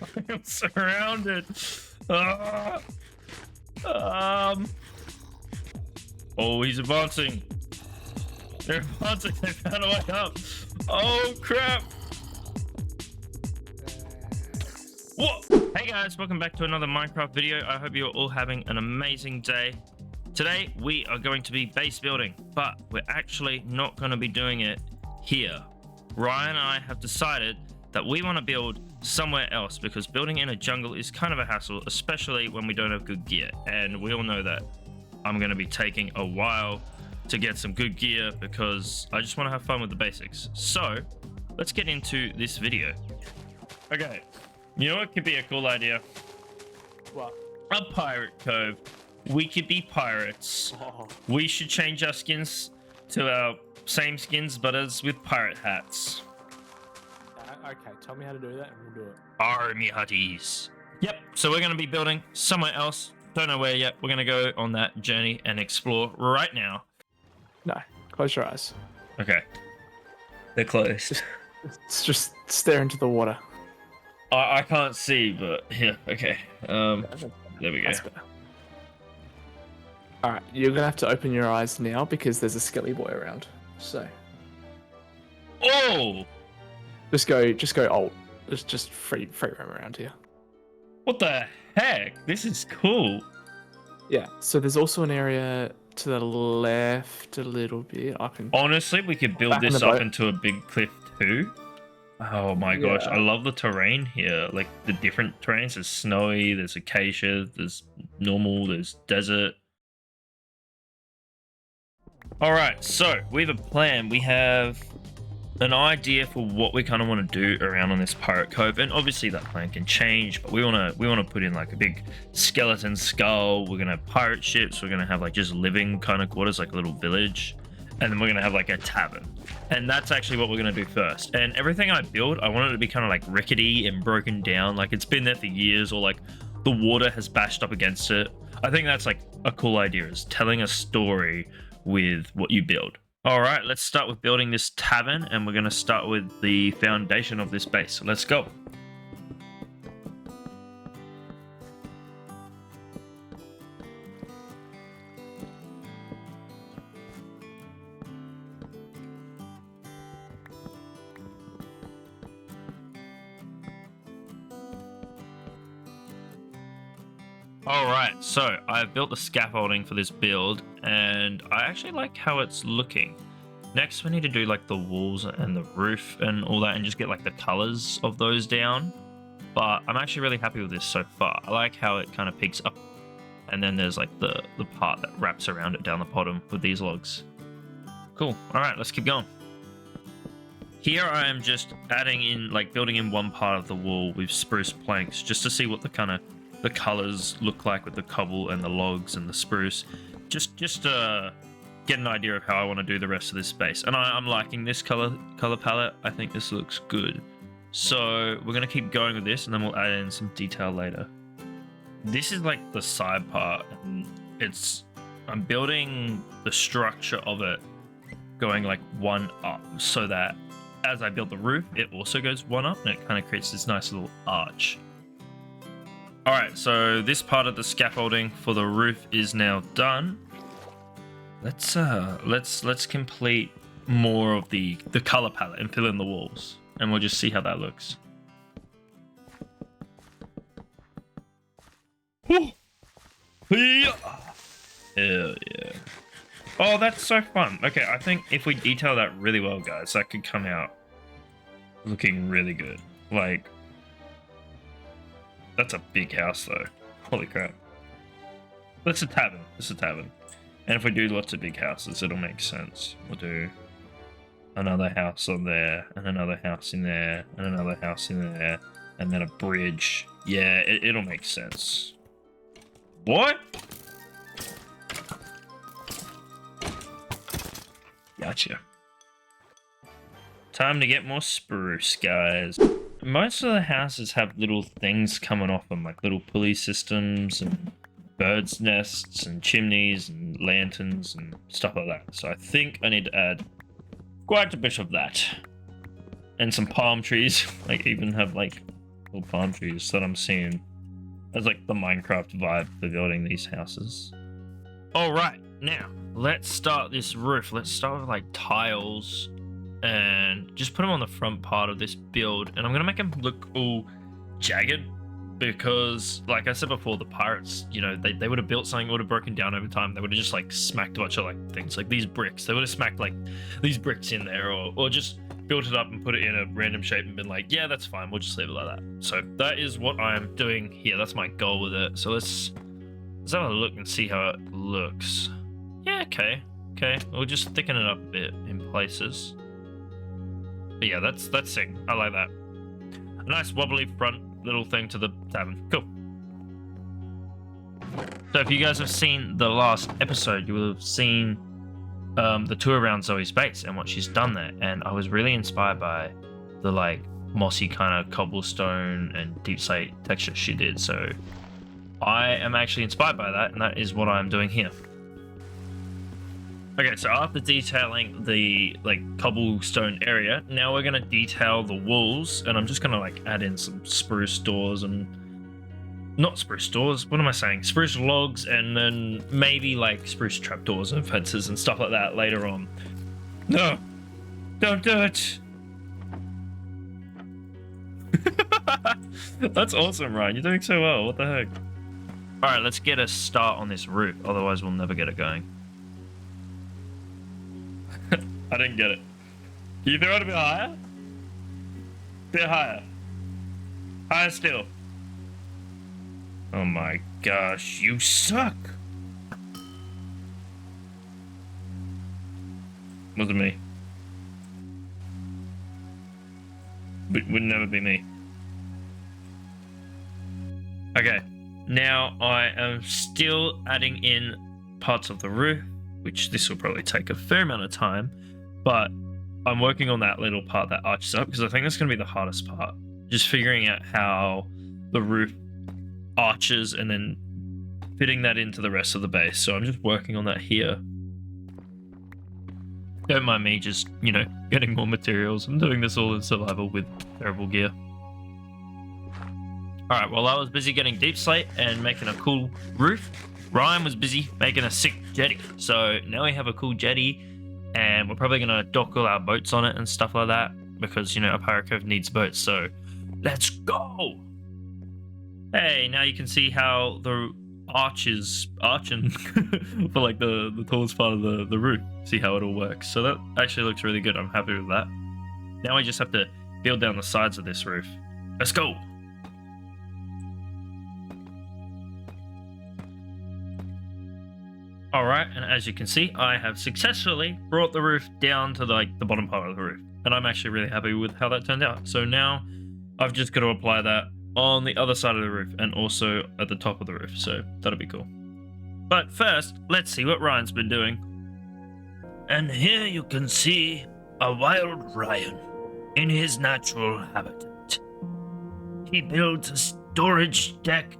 I'm surrounded. Ah. Oh, he's advancing. They're advancing. They found a way up. Oh, crap. What? Hey guys, welcome back to another Minecraft video. I hope you're all having an amazing day. Today, we are going to be base building, but we're actually not going to be doing it here. Ryan and I have decided that we want to build somewhere else because building in a jungle is kind of a hassle, especially when we don't have good gear. And we all know that I'm going to be taking a while to get some good gear because I just want to have fun with the basics. So let's get into this video. Okay, you know what could be a cool idea? What? A pirate cove. We could be pirates. Oh. We should change our skins to our same skins, but as with pirate hats. Okay, tell me how to do that and we'll do it. Army hutties. Yep, so we're going to be building somewhere else. Don't know where yet. We're going to go on that journey and explore right now. No, close your eyes. Okay. They're closed. Just stare into the water. I can't see, but yeah, okay. There we go. That's better. Alright, you're going to have to open your eyes now because there's a skelly boy around. So. Oh! Just go alt. Just free roam around here. What the heck? This is cool. Yeah, so there's also an area to the left a little bit. I can. Honestly, we could build this up into a big cliff too. Oh my gosh, I love the terrain here. Like the different terrains. There's snowy, there's acacia, there's normal, there's desert. Alright, so we have a plan. We have an idea for what we kind of want to do around on this pirate cove, and obviously that plan can change, but we want to put in like a big skeleton skull. We're gonna have pirate ships, we're gonna have like just living kind of quarters, like a little village, and then we're gonna have like a tavern. And that's actually what we're gonna do first. And everything I build, I want it to be kind of like rickety and broken down, like it's been there for years, or like the water has bashed up against it. I think that's like a cool idea, is telling a story with what you build. All right, let's start with building this tavern, and we're going to start with the foundation of this base. So let's go. All right, so I've built the scaffolding for this build, and I actually like how it's looking. Next, we need to do like the walls and the roof and all that, and just get like the colors of those down. But I'm actually really happy with this so far. I like how it kind of peaks up, and then there's like the part that wraps around it down the bottom with these logs. Cool. All right, let's keep going. Here I am just adding in, like building in one part of the wall with spruce planks, just to see what the colors look like with the cobble and the logs and the spruce, just to get an idea of how I want to do the rest of this space. And I'm liking this color palette. I think this looks good, so we're gonna keep going with this, and then we'll add in some detail later. This is like the side part, and I'm building the structure of it going like one up, so that as I build the roof, it also goes one up, and it kind of creates this nice little arch. All right, so this part of the scaffolding for the roof is now done. Let's complete more of the color palette and fill in the walls, and we'll just see how that looks. Hell yeah. Oh, that's so fun. Okay, I think if we detail that really well, guys, that could come out looking really good. Like, that's a big house, though. Holy crap. That's a tavern. It's a tavern. And if we do lots of big houses, it'll make sense. We'll do another house on there, and another house in there, and another house in there, and then a bridge. Yeah, it'll make sense. What? Gotcha. Time to get more spruce, guys. Most of the houses have little things coming off them, like little pulley systems and birds' nests and chimneys and lanterns and stuff like that. So I think I need to add quite a bit of that. And some palm trees, like even have like or palm trees that I'm seeing as like the Minecraft vibe for building these houses. All right, now let's start this roof. Let's start with like tiles and just put them on the front part of this build. And I'm gonna make them look all jagged because, like I said before, the pirates, you know, they would have built something, would have broken down over time. They would have just like smacked a bunch of like things like these bricks. They would have smacked like these bricks in there, or just built it up and put it in a random shape and been like, yeah, that's fine. We'll just leave it like that. So that is what I'm doing here. That's my goal with it. So let's have a look and see how it looks. Yeah, okay. We'll just thicken it up a bit in places. But yeah, that's sick. I like that. A nice wobbly front little thing to the tavern. Cool. So if you guys have seen the last episode, you will have seen the tour around Zoe's base and what she's done there. And I was really inspired by the like mossy kind of cobblestone and deep slate texture she did. So I am actually inspired by that, and that is what I'm doing here. Okay, so after detailing the like cobblestone area, now we're gonna detail the walls, and I'm just gonna like add in some spruce doors and not spruce doors. What am I saying? Spruce logs, and then maybe like spruce trapdoors and fences and stuff like that later on. No, don't do it. That's awesome, Ryan. You're doing so well. What the heck? All right, let's get a start on this roof. Otherwise, we'll never get it going. I didn't get it. Can you throw it a bit higher? A bit higher. Higher still. Oh my gosh, you suck. Wasn't me. Would never be me. Okay, now I am still adding in parts of the roof, which this will probably take a fair amount of time, but I'm working on that little part that arches up because I think that's going to be the hardest part. Just figuring out how the roof arches and then fitting that into the rest of the base. So I'm just working on that here. Don't mind me just, you know, getting more materials. I'm doing this all in survival with terrible gear. Alright, while I was busy getting deep slate and making a cool roof, Ryan was busy making a sick jetty. So now we have a cool jetty, and we're probably going to dock all our boats on it and stuff like that because, you know, a pirate cove needs boats. So let's go! Hey, now you can see how the arch is arching for like the tallest part of the roof. See how it all works. So that actually looks really good. I'm happy with that. Now we just have to build down the sides of this roof. Let's go! Alright, and as you can see, I have successfully brought the roof down to the bottom part of the roof. And I'm actually really happy with how that turned out. So now I've just got to apply that on the other side of the roof and also at the top of the roof. So that'll be cool. But first, let's see what Ryan's been doing. And here you can see a wild Ryan in his natural habitat. He builds a storage deck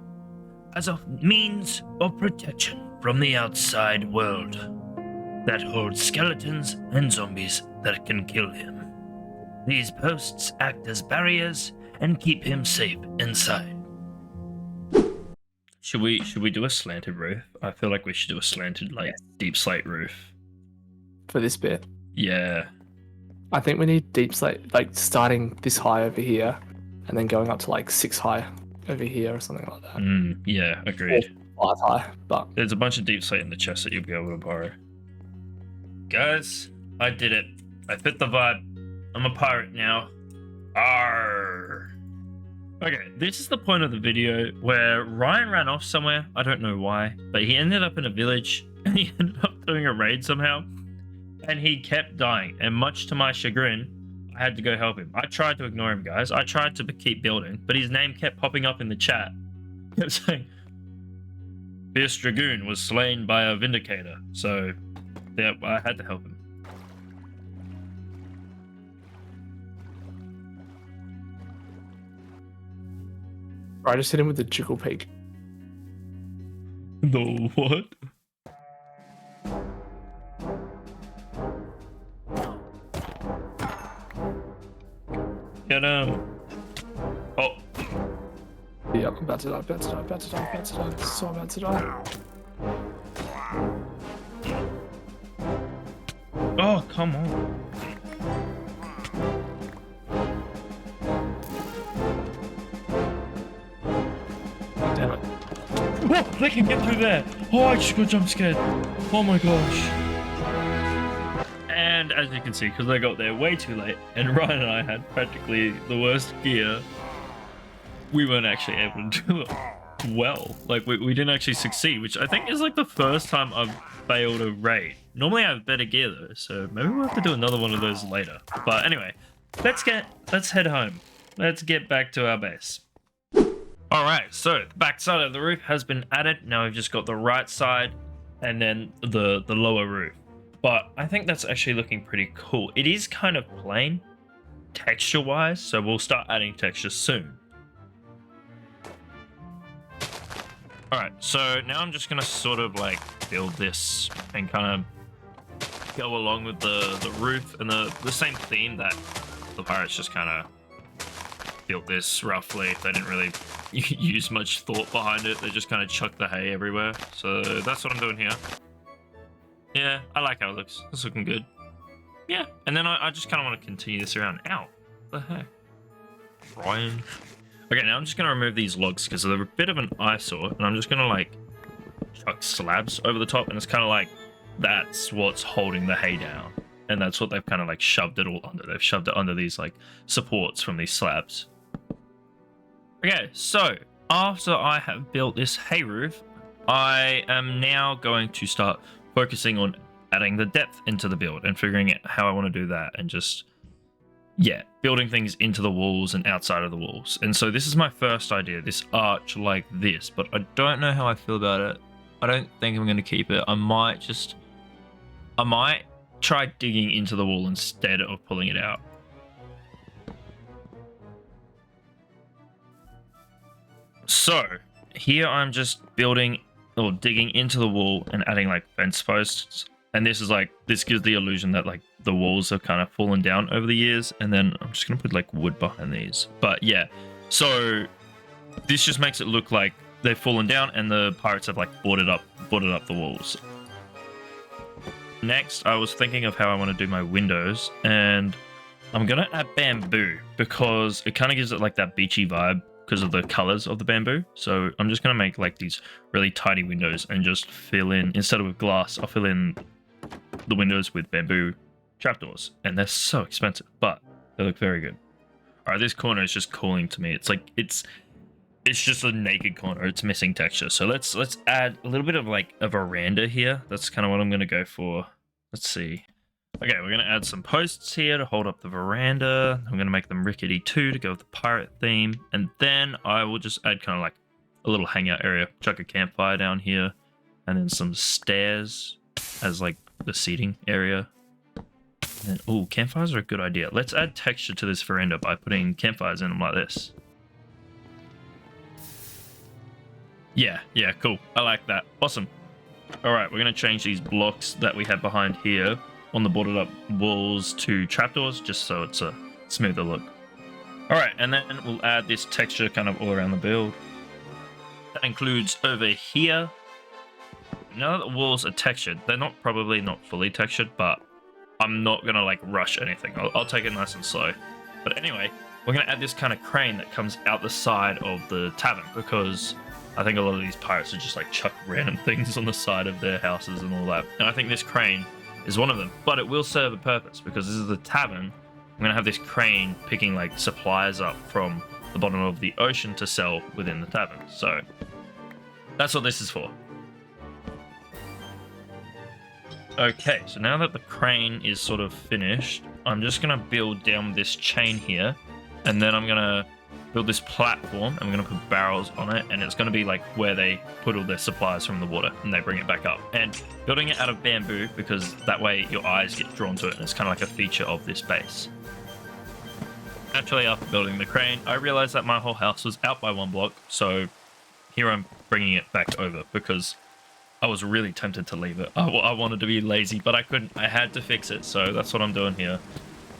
as a means of protection from the outside world that holds skeletons and zombies that can kill him. These posts act as barriers and keep him safe inside. Should we do a slanted roof? I feel like we should do a slanted deep slate roof. For this bit. Yeah. I think we need deep slate, like starting this high over here and then going up to like 6 high over here or something like that. Yeah, agreed. Or 5 high, but there's a bunch of deep slate in the chest that you'll be able to borrow. Guys, I did it. I fit the vibe. I'm a pirate now. Arrgh. Okay, this is the point of the video where Ryan ran off somewhere. I don't know why, but he ended up in a village and he ended up doing a raid somehow. And he kept dying. And much to my chagrin, I had to go help him. I tried to ignore him, guys. I tried to keep building, but his name kept popping up in the chat. It kept saying, "This dragoon was slain by a vindicator." So, yeah, I had to help him. I just hit him with the jiggle peak. The what? Get him. Oh, Yep, I'm about to die, about to die, about to die, about to die. So about to die. Oh, come on. Damn it. Oh, they can get through there. Oh, I just got jump scared. Oh my gosh. And as you can see, because I got there way too late, and Ryan and I had practically the worst gear, we weren't actually able to do it well. Like, we didn't actually succeed, which I think is like the first time I've failed a raid. Normally I have better gear though, so maybe we'll have to do another one of those later. But anyway, let's head home. Let's get back to our base. Alright, so the back side of the roof has been added. Now we've just got the right side and then the lower roof. But I think that's actually looking pretty cool. It is kind of plain texture-wise, so we'll start adding texture soon. Alright, so now I'm just going to sort of like build this and kind of go along with the roof and the same theme that the pirates just kind of built this roughly. They didn't really use much thought behind it. They just kind of chucked the hay everywhere. So that's what I'm doing here. Yeah, I like how it looks. It's looking good. Yeah, and then I just kind of want to continue this around. Ow, what the heck? Ryan. Okay, now I'm just going to remove these logs because they're a bit of an eyesore. And I'm just going to like chuck slabs over the top. And it's kind of like that's what's holding the hay down. And that's what they've kind of like shoved it all under. They've shoved it under these like supports from these slabs. Okay, so after I have built this hay roof, I am now going to start focusing on adding the depth into the build and figuring out how I want to do that and just, yeah, building things into the walls and outside of the walls. And so this is my first idea, this arch like this, but I don't know how I feel about it. I don't think I'm going to keep it. I might try digging into the wall instead of pulling it out. So here I'm just building or digging into the wall and adding like fence posts. And this gives the illusion that like the walls have kind of fallen down over the years. And then I'm just going to put like wood behind these. But yeah, so this just makes it look like they've fallen down and the pirates have like boarded up the walls. Next, I was thinking of how I want to do my windows, and I'm going to add bamboo because it kind of gives it like that beachy vibe because of the colors of the bamboo. So I'm just going to make like these really tiny windows and just fill in, instead of with glass, I'll fill in the windows with bamboo trapdoors. And they're so expensive, but they look very good. All right, this corner is just calling to me. It's like, it's just a naked corner. It's missing texture. So let's add a little bit of like a veranda here. That's kind of what I'm going to go for. Let's see. Okay, we're going to add some posts here to hold up the veranda. I'm going to make them rickety too to go with the pirate theme. And then I will just add kind of like a little hangout area. Chuck a campfire down here. And then some stairs as like the seating area. And oh, campfires are a good idea. Let's add texture to this veranda by putting campfires in them like this. Yeah, cool. I like that. Awesome. All right, we're going to change these blocks that we have behind here on the boarded up walls to trapdoors, just so it's a smoother look. All right, and then we'll add this texture kind of all around the build. That includes over here. Now that the walls are textured, they're probably not fully textured, but I'm not going to like rush anything. I'll take it nice and slow. But anyway, we're going to add this kind of crane that comes out the side of the tavern because I think a lot of these pirates are just like chuck random things on the side of their houses and all that. And I think this crane is one of them, but it will serve a purpose because this is the tavern. I'm going to have this crane picking like supplies up from the bottom of the ocean to sell within the tavern. So that's what this is for. Okay, so now that the crane is sort of finished, I'm just going to build down this chain here, and then I'm going to build this platform. I'm going to put barrels on it, and it's going to be like where they put all their supplies from the water and they bring it back up. And building it out of bamboo because that way your eyes get drawn to it, and it's kind of like a feature of this base. Naturally, after building the crane, I realized that my whole house was out by one block, so here I'm bringing it back over because I was really tempted to leave it. I wanted to be lazy, but I couldn't. I had to fix it, so that's what I'm doing here.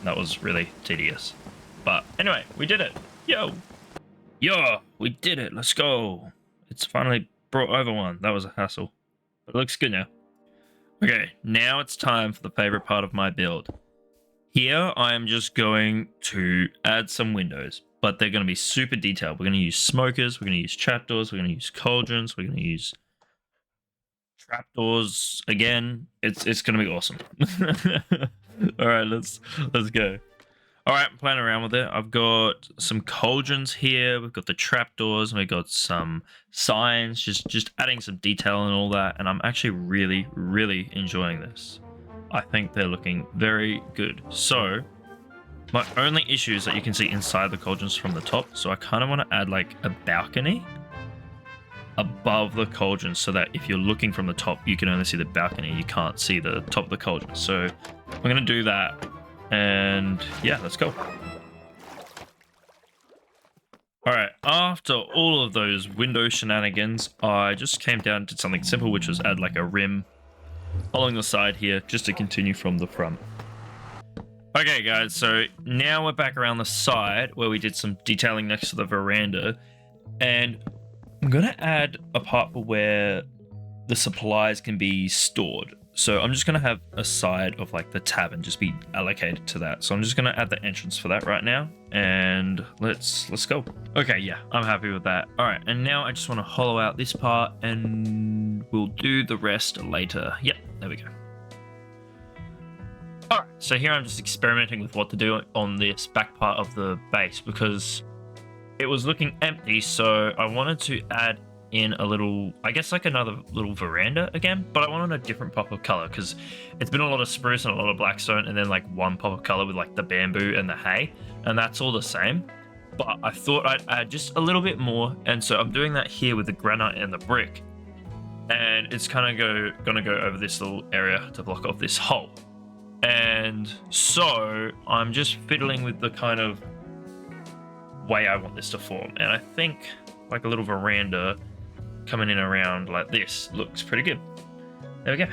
That was really tedious. But anyway, we did it. Yo! Yeah, we did it. Let's go. It's finally brought over one. That was a hassle. But it looks good now. Okay, now it's time for the favorite part of my build. Here, I am just going to add some windows, but they're going to be super detailed. We're going to use smokers, we're going to use trapdoors, we're going to use cauldrons, we're going to use trapdoors again. It's going to be awesome. All right, let's go. All right, I'm playing around with it. I've got some cauldrons here. We've got the trapdoors, and we've got some signs, just adding some detail and all that. And I'm actually really enjoying this. I think they're looking very good. So my only issue is that you can see inside the cauldrons from the top. So I kind of want to add like a balcony above the cauldron so that if you're looking from the top, you can only see the balcony. You can't see the top of the cauldron. So I'm going to do that. And yeah, let's go. All right, after all of those window shenanigans, I just came down to something simple, which was add like a rim along the side here just to continue from the front. Okay guys, so now we're back around the side where we did some detailing next to the veranda, and I'm gonna add a part for where the supplies can be stored. So I'm just going to have a side of like the tavern just be allocated to that. So I'm just going to add the entrance for that right now. And let's go. Okay, yeah, I'm happy with that. All right, and now I just want to hollow out this part and we'll do the rest later. Yep, there we go. All right, so here I'm just experimenting with what to do on this back part of the base because it was looking empty. So I wanted to add in a little, I guess like another little veranda again, but I wanted a different pop of color because it's been a lot of spruce and a lot of blackstone and then like one pop of color with like the bamboo and the hay, and that's all the same. But I thought I'd add just a little bit more, and so I'm doing that here with the granite and the brick, and it's kind of gonna go over this little area to block off this hole. And so I'm just fiddling with the kind of way I want this to form, and I think like a little veranda coming in around like this looks pretty good. There we go.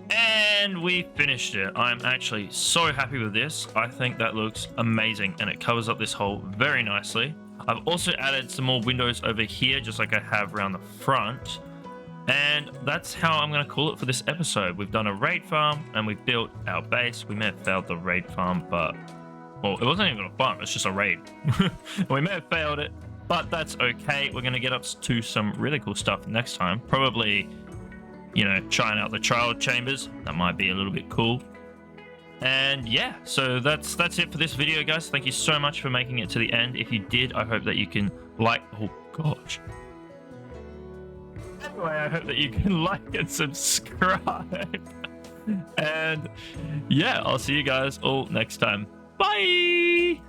And we finished it. I'm actually so happy with this. I think that looks amazing and it covers up this hole very nicely. I've also added some more windows over here, just like I have around the front. And that's how I'm going to call it for this episode. We've done a raid farm and we've built our base. We may have failed the raid farm, but well, it wasn't even a farm, it's just a raid. We may have failed it, but that's okay. We're going to get up to some really cool stuff next time. Probably, you know, trying out the trial chambers. That might be a little bit cool. And yeah, so that's it for this video, guys. Thank you so much for making it to the end. If you did, I hope that you can like... Oh, gosh. Anyway, I hope that you can like and subscribe. And yeah, I'll see you guys all next time. Bye!